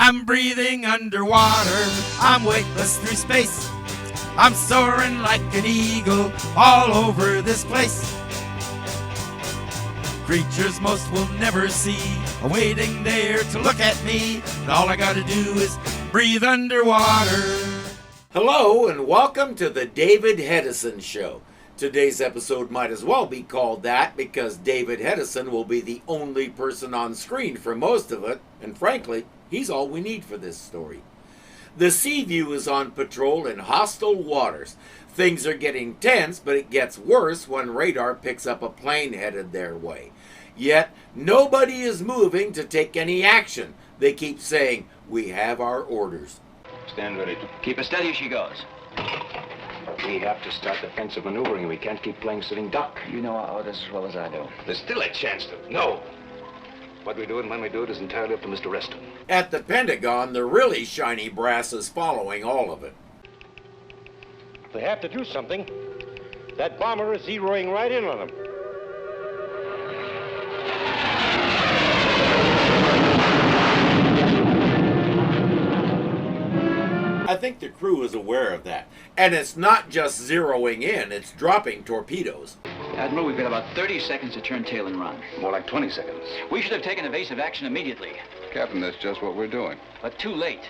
I'm breathing underwater, I'm weightless through space. I'm soaring like an eagle all over this place. Creatures most will never see are waiting there to look at me, and all I gotta do is breathe underwater. Hello and welcome to the David Hedison Show. Today's episode might as well be called that because David Hedison will be the only person on screen for most of it, and frankly, he's all we need for this story. The Seaview is on patrol in hostile waters. Things are getting tense, but it gets worse when radar picks up a plane headed their way. Yet, nobody is moving to take any action. They keep saying, "We have our orders." Stand ready. Keep her steady as she goes. We have to start defensive maneuvering. We can't keep playing sitting duck. You know our orders as well as I do. There's still a chance to... No! What we do and when we do it is entirely up to Mr. Reston. At the Pentagon, the really shiny brass is following all of it. They have to do something. That bomber is zeroing right in on them. I think the crew is aware of that. And it's not just zeroing in, it's dropping torpedoes. Admiral, we've got about 30 seconds to turn tail and run. More like 20 seconds. We should have taken evasive action immediately. Captain, that's just what we're doing. But too late.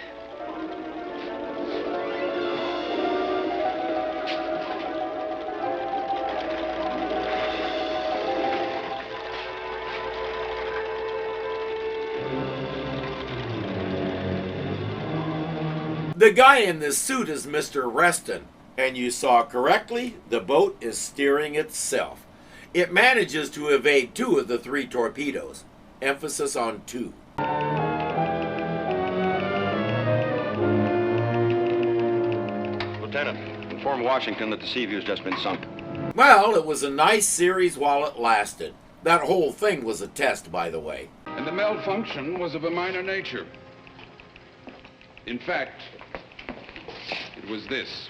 The guy in this suit is Mr. Reston, and you saw correctly, the boat is steering itself. It manages to evade 2 of the 3 torpedoes. Emphasis on 2. Lieutenant, inform Washington that the Seaview's just been sunk. Well, it was a nice series while it lasted. That whole thing was a test, by the way. And the malfunction was of a minor nature. In fact, it was this.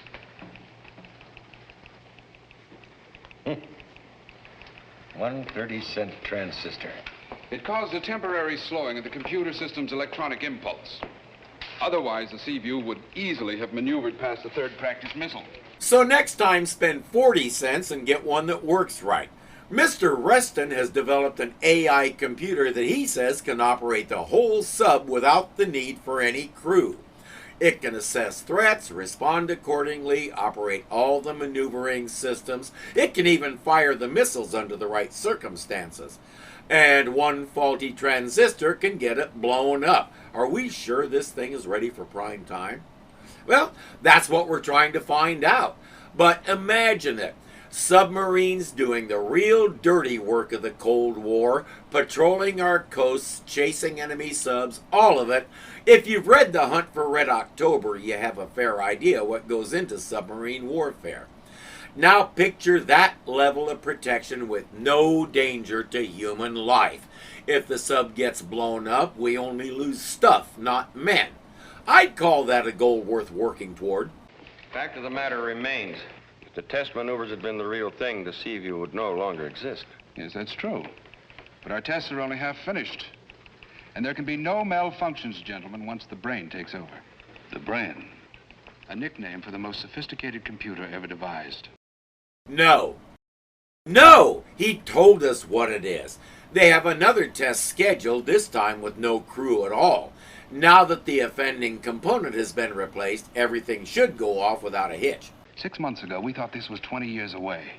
1/30-cent transistor. It caused a temporary slowing of the computer system's electronic impulse. Otherwise, the Seaview would easily have maneuvered past the 3rd practice missile. So next time, spend 40 cents and get one that works right. Mr. Reston has developed an AI computer that he says can operate the whole sub without the need for any crew. It can assess threats, respond accordingly, operate all the maneuvering systems. It can even fire the missiles under the right circumstances. And one faulty transistor can get it blown up. Are we sure this thing is ready for prime time? Well, that's what we're trying to find out. But imagine it. Submarines doing the real dirty work of the Cold War, patrolling our coasts, chasing enemy subs, all of it. If you've read The Hunt for Red October, you have a fair idea what goes into submarine warfare. Now picture that level of protection with no danger to human life. If the sub gets blown up, we only lose stuff, not men. I'd call that a goal worth working toward. Fact of the matter remains, if the test maneuvers had been the real thing, the Seaview would no longer exist. Yes, that's true. But our tests are only half finished. And there can be no malfunctions, gentlemen, once the brain takes over. The brain. A nickname for the most sophisticated computer ever devised. No. No! He told us what it is. They have another test scheduled, this time with no crew at all. Now that the offending component has been replaced, everything should go off without a hitch. 6 months ago, we thought this was 20 years away.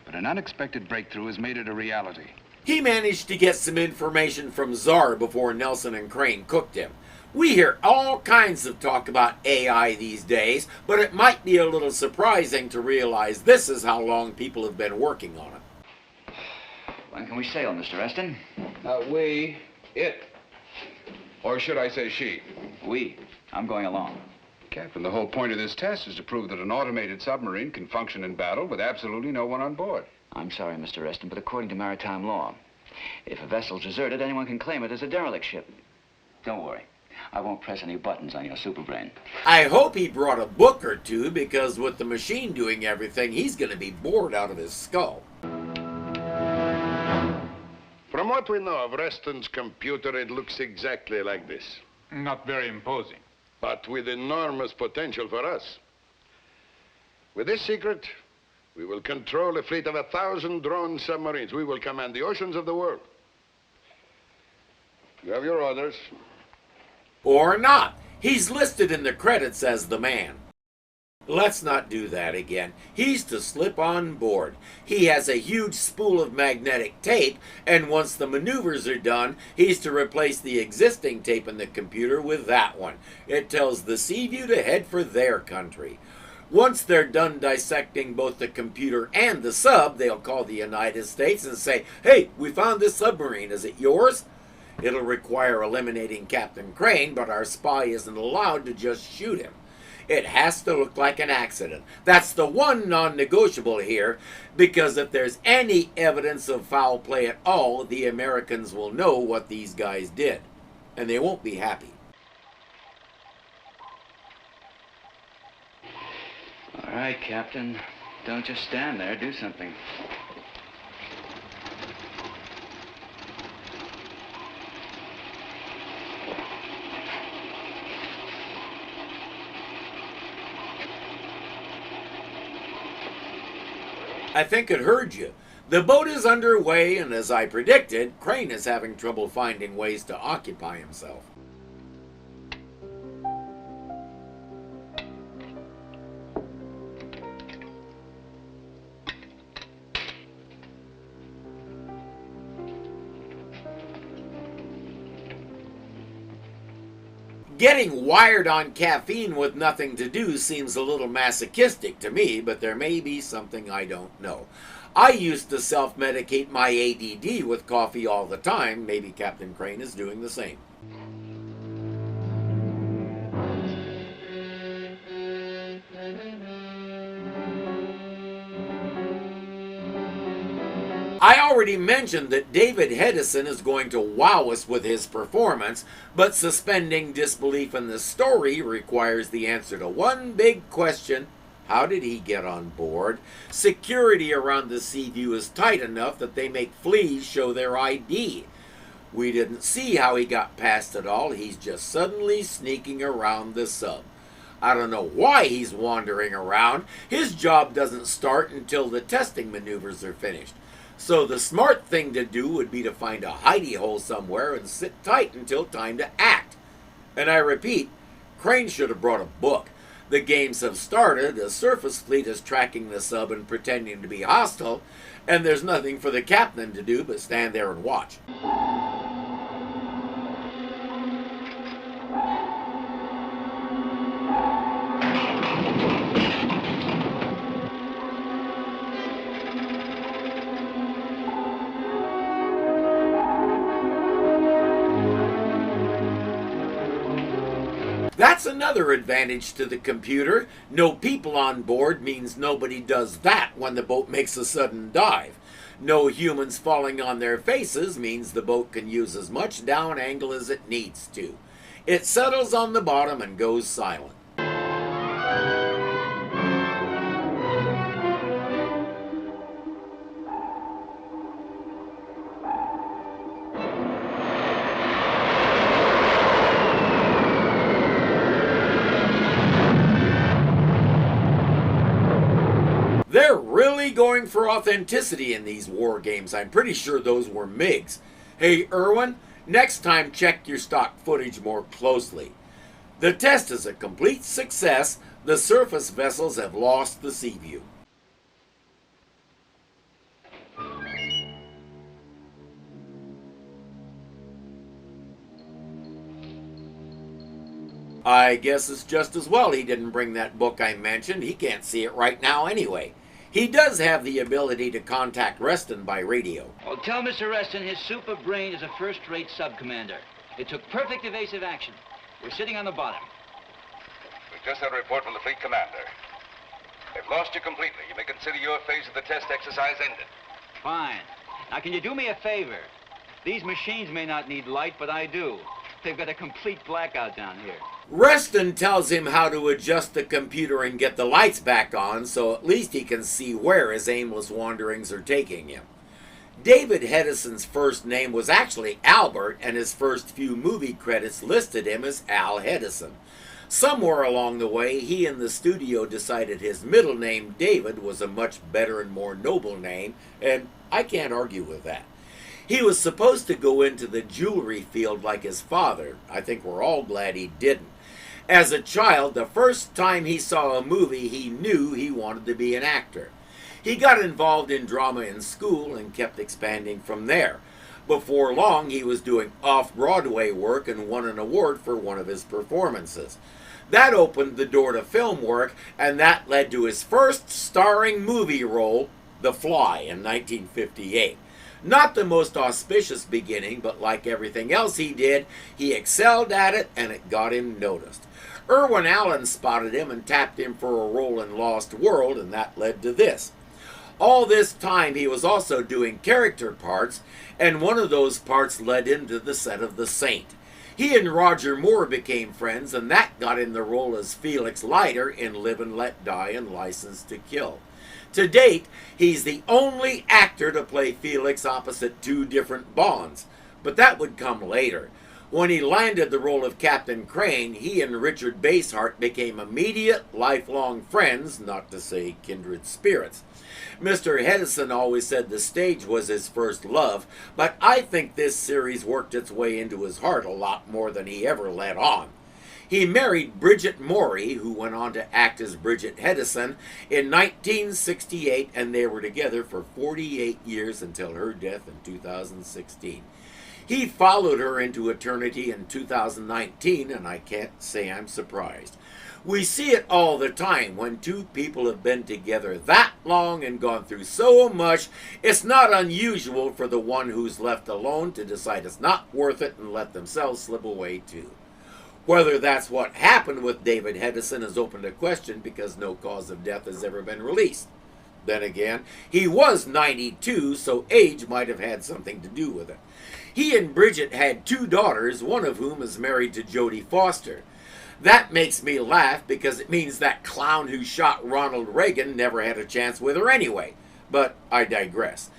But an unexpected breakthrough has made it a reality. He managed to get some information from Czar before Nelson and Crane cooked him. We hear all kinds of talk about AI these days, but it might be a little surprising to realize this is how long people have been working on it. When can we sail, Mr. Reston? It. Or should I say she? We. I'm going along. Captain, the whole point of this test is to prove that an automated submarine can function in battle with absolutely no one on board. I'm sorry, Mr. Reston, but according to maritime law, if a vessel's deserted, anyone can claim it as a derelict ship. Don't worry. I won't press any buttons on your superbrain. I hope he brought a book or two, because with the machine doing everything, he's going to be bored out of his skull. From what we know of Reston's computer, it looks exactly like this. Not very imposing. but with enormous potential for us. With this secret, we will control a fleet of 1,000 drone submarines. We will command the oceans of the world. You have your orders. Or not. He's listed in the credits as the man. Let's not do that again. He's to slip on board. He has a huge spool of magnetic tape, and once the maneuvers are done, he's to replace the existing tape in the computer with that one. It tells the Seaview to head for their country. Once they're done dissecting both the computer and the sub, they'll call the United States and say, "Hey, we found this submarine. Is it yours?" It'll require eliminating Captain Crane, but our spy isn't allowed to just shoot him. It has to look like an accident. That's the one non-negotiable here, because if there's any evidence of foul play at all, the Americans will know what these guys did, and they won't be happy. All right, Captain. Don't just stand there. Do something. I think it heard you. The boat is underway, and as I predicted, Crane is having trouble finding ways to occupy himself. Getting wired on caffeine with nothing to do seems a little masochistic to me, but there may be something I don't know. I used to self-medicate my ADD with coffee all the time. Maybe Captain Crane is doing the same. I already mentioned that David Hedison is going to wow us with his performance, but suspending disbelief in the story requires the answer to one big question. How did he get on board? Security around the Seaview is tight enough that they make fleas show their ID. We didn't see how he got past it all. He's just suddenly sneaking around the sub. I don't know why he's wandering around. His job doesn't start until the testing maneuvers are finished. So the smart thing to do would be to find a hidey hole somewhere and sit tight until time to act. And I repeat, Crane should have brought a book. The games have started, a surface fleet is tracking the sub and pretending to be hostile, and there's nothing for the captain to do but stand there and watch. That's another advantage to the computer. No people on board means nobody does that when the boat makes a sudden dive. No humans falling on their faces means the boat can use as much down angle as it needs to. It settles on the bottom and goes silent. They're really going for authenticity in these war games. I'm pretty sure those were MiGs. Hey, Irwin, next time check your stock footage more closely. The test is a complete success. The surface vessels have lost the Seaview. I guess it's just as well he didn't bring that book I mentioned. He can't see it right now anyway. He does have the ability to contact Reston by radio. Well, tell Mr. Reston his super brain is a first-rate sub-commander. It took perfect evasive action. We're sitting on the bottom. We've just had a report from the fleet commander. They've lost you completely. You may consider your phase of the test exercise ended. Fine. Now, can you do me a favor? These machines may not need light, but I do. They've got a complete blackout down here. Reston tells him how to adjust the computer and get the lights back on, so at least he can see where his aimless wanderings are taking him. David Hedison's first name was actually Albert, and his first few movie credits listed him as Al Hedison. Somewhere along the way, he and the studio decided his middle name, David, was a much better and more noble name, and I can't argue with that. He was supposed to go into the jewelry field like his father. I think we're all glad he didn't. As a child, the first time he saw a movie, he knew he wanted to be an actor. He got involved in drama in school and kept expanding from there. Before long, he was doing off-Broadway work and won an award for one of his performances. That opened the door to film work, and that led to his first starring movie role, The Fly, in 1958. Not the most auspicious beginning, but like everything else he did, he excelled at it and it got him noticed. Irwin Allen spotted him and tapped him for a role in Lost World, and that led to this. All this time he was also doing character parts, and one of those parts led him to the set of The Saint. He and Roger Moore became friends, and that got him the role as Felix Leiter in Live and Let Die and License to Kill. To date, he's the only actor to play Felix opposite two different Bonds, but that would come later. When he landed the role of Captain Crane, he and Richard Basehart became immediate, lifelong friends, not to say kindred spirits. Mr. Hedison always said the stage was his first love, but I think this series worked its way into his heart a lot more than he ever let on. He married Bridget Morey, who went on to act as Bridget Hedison, in 1968, and they were together for 48 years until her death in 2016. He followed her into eternity in 2019, and I can't say I'm surprised. We see it all the time when two people have been together that long and gone through so much. It's not unusual for the one who's left alone to decide it's not worth it and let themselves slip away too. Whether that's what happened with David Hedison is open to question because no cause of death has ever been released. Then again, he was 92, so age might have had something to do with it. He and Bridget had two daughters, one of whom is married to Jodie Foster. That makes me laugh because it means that clown who shot Ronald Reagan never had a chance with her anyway. But I digress.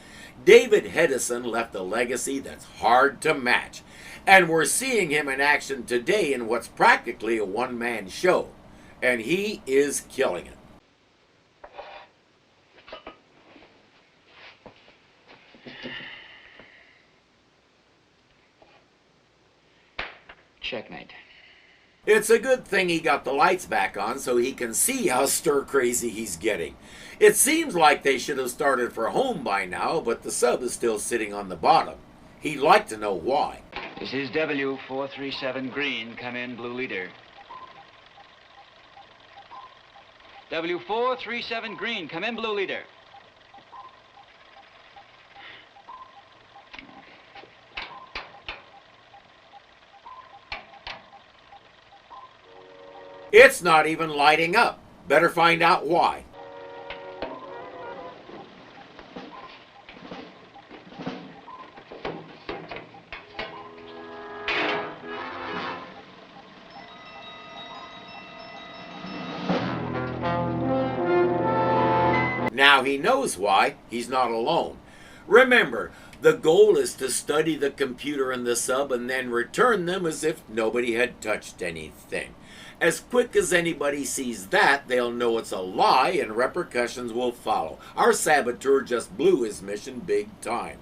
David Hedison left a legacy that's hard to match. And we're seeing him in action today in what's practically a one-man show. And he is killing it. Checkmate. It's a good thing he got the lights back on so he can see how stir-crazy he's getting. It seems like they should have started for home by now, but the sub is still sitting on the bottom. He'd like to know why. This is W437 green. Come in, blue leader. W437 green. Come in, blue leader. It's not even lighting up. Better find out why. Now he knows why. He's not alone. Remember, the goal is to study the computer and the sub and then return them as if nobody had touched anything. As quick as anybody sees that, they'll know it's a lie and repercussions will follow. Our saboteur just blew his mission big time.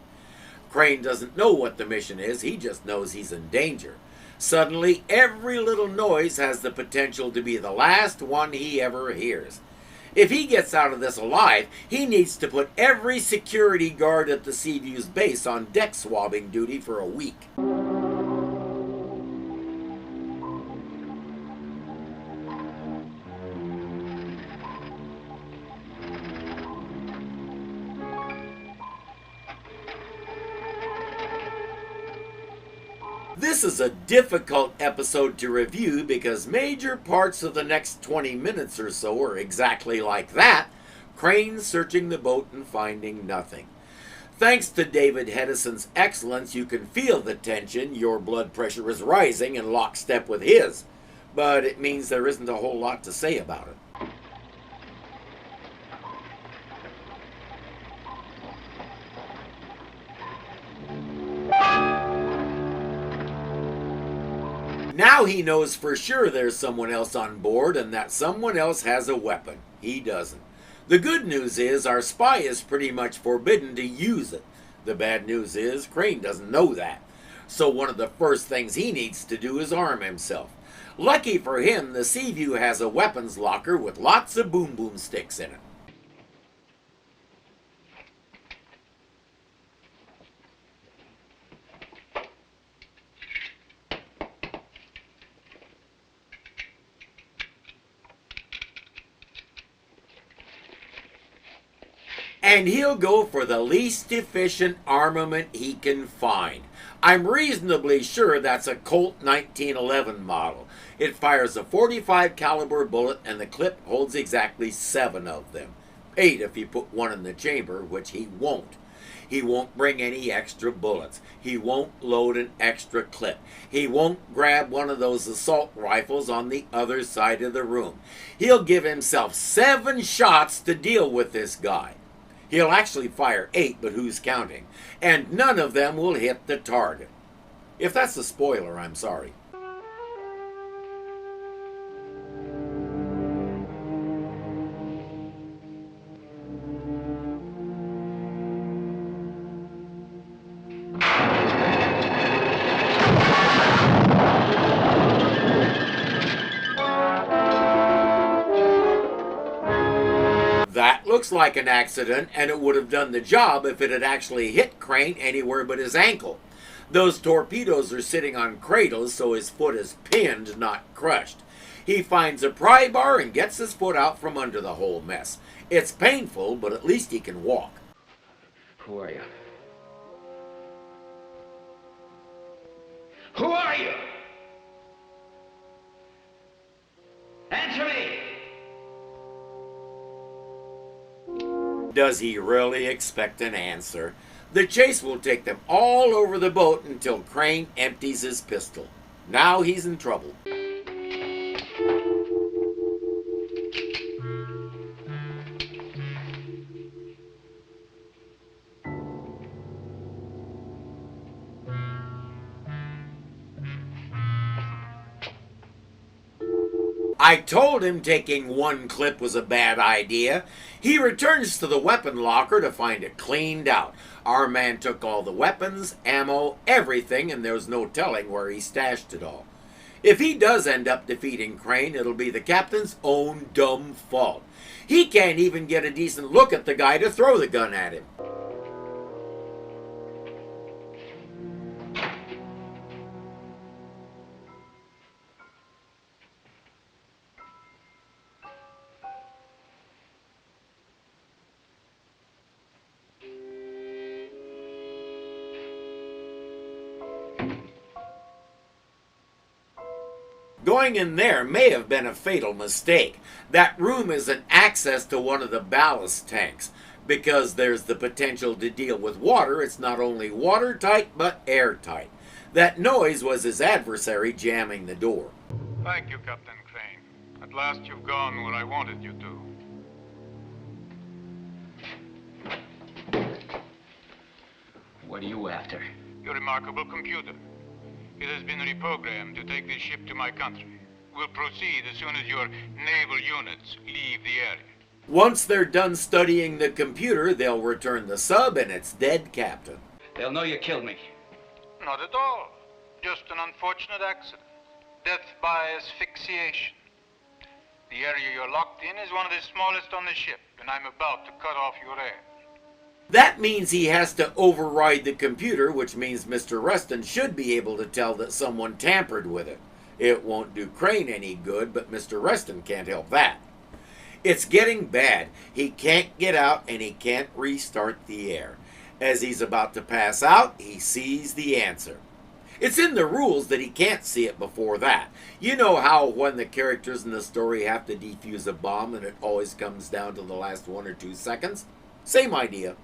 Crane doesn't know what the mission is, he just knows he's in danger. Suddenly, every little noise has the potential to be the last one he ever hears. If he gets out of this alive, he needs to put every security guard at the Seaview's base on deck swabbing duty for a week. This is a difficult episode to review because major parts of the next 20 minutes or so are exactly like that. Crane searching the boat and finding nothing. Thanks to David Hedison's excellence, you can feel the tension. Your blood pressure is rising in lockstep with his. But it means there isn't a whole lot to say about it. he knows for sure there's someone else on board and that someone else has a weapon. He doesn't. The good news is our spy is pretty much forbidden to use it. The bad news is Crane doesn't know that. So one of the first things he needs to do is arm himself. Lucky for him, the Seaview has a weapons locker with lots of boom boom sticks in it. And he'll go for the least efficient armament he can find. I'm reasonably sure that's a Colt 1911 model. It fires a .45 caliber bullet and the clip holds exactly 7 of them. 8 if you put one in the chamber, which he won't. He won't bring any extra bullets. He won't load an extra clip. He won't grab one of those assault rifles on the other side of the room. He'll give himself 7 shots to deal with this guy. He'll actually fire 8, but who's counting? And none of them will hit the target. If that's a spoiler, I'm sorry. That looks like an accident, and it would have done the job if it had actually hit Crane anywhere but his ankle. Those torpedoes are sitting on cradles, so his foot is pinned, not crushed. He finds a pry bar and gets his foot out from under the whole mess. It's painful, but at least he can walk. Who are you? Who are you? Answer me! Does he really expect an answer? The chase will take them all over the boat until Crane empties his pistol. Now he's in trouble. I told him taking 1 clip was a bad idea. He returns to the weapon locker to find it cleaned out. Our man took all the weapons, ammo, everything, and there's no telling where he stashed it all. If he does end up defeating Crane, it'll be the captain's own dumb fault. He can't even get a decent look at the guy to throw the gun at him. Going in there may have been a fatal mistake. That room is an access to one of the ballast tanks. Because there's the potential to deal with water, it's not only watertight, but airtight. That noise was his adversary jamming the door. Thank you, Captain Crane. At last you've gone where I wanted you to. What are you after? Your remarkable computer. It has been reprogrammed to take this ship to my country. We'll proceed as soon as your naval units leave the area. Once they're done studying the computer, they'll return the sub and its dead captain. They'll know you killed me. Not at all. Just an unfortunate accident. Death by asphyxiation. The area you're locked in is one of the smallest on the ship, and I'm about to cut off your air. That means he has to override the computer, which means Mr. Rustin should be able to tell that someone tampered with it. It won't do Crane any good, but Mr. Rustin can't help that. It's getting bad. He can't get out and he can't restart the air. As he's about to pass out, he sees the answer. It's in the rules that he can't see it before that. You know how when the characters in the story have to defuse a bomb and it always comes down to the last 1 or 2 seconds? Same idea.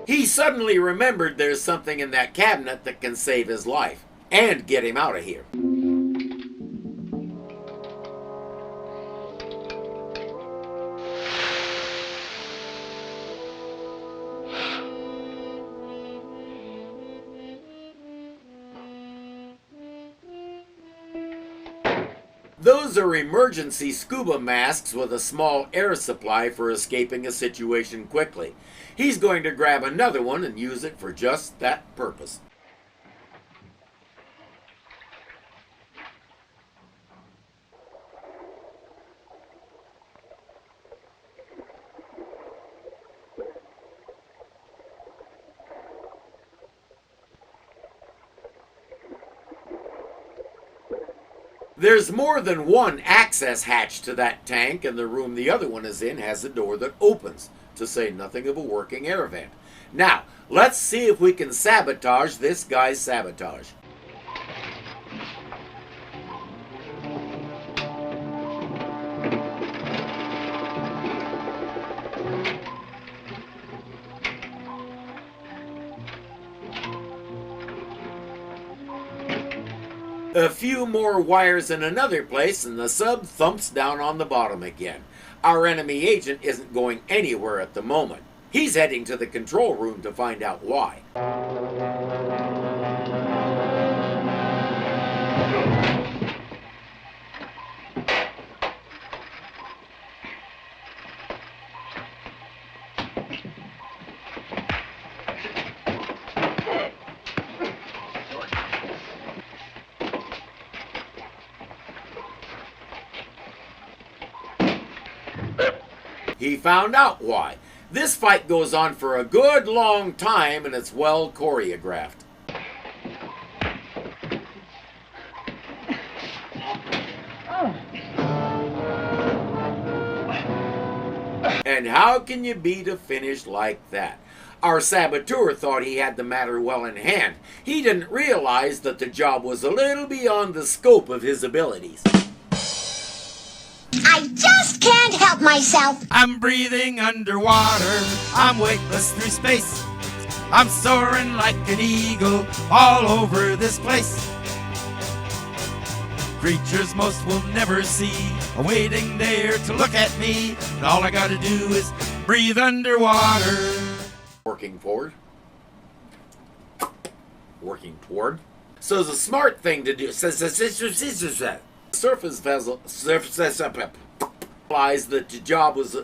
He suddenly remembered there's something in that cabinet that can save his life and get him out of here. Those are emergency scuba masks with a small air supply for escaping a situation quickly. He's going to grab another one and use it for just that purpose. There's more than one access hatch to that tank, and the room the other one is in has a door that opens, to say nothing of a working air vent. Now, let's see if we can sabotage this guy's sabotage. A few more wires in another place and the sub thumps down on the bottom again. Our enemy agent isn't going anywhere at the moment. He's heading to the control room to find out why. He found out why. This fight goes on for a good long time and it's well choreographed. And how can you beat a finish like that? Our saboteur thought he had the matter well in hand. He didn't realize that the job was a little beyond the scope of his abilities. I just can't help myself. I'm breathing underwater. I'm weightless through space. I'm soaring like an eagle all over this place. Creatures most will never see are waiting there to look at me. And all I gotta do is breathe underwater. Working forward. Working toward. So the smart thing to do. Surface vessel. Realized that the job was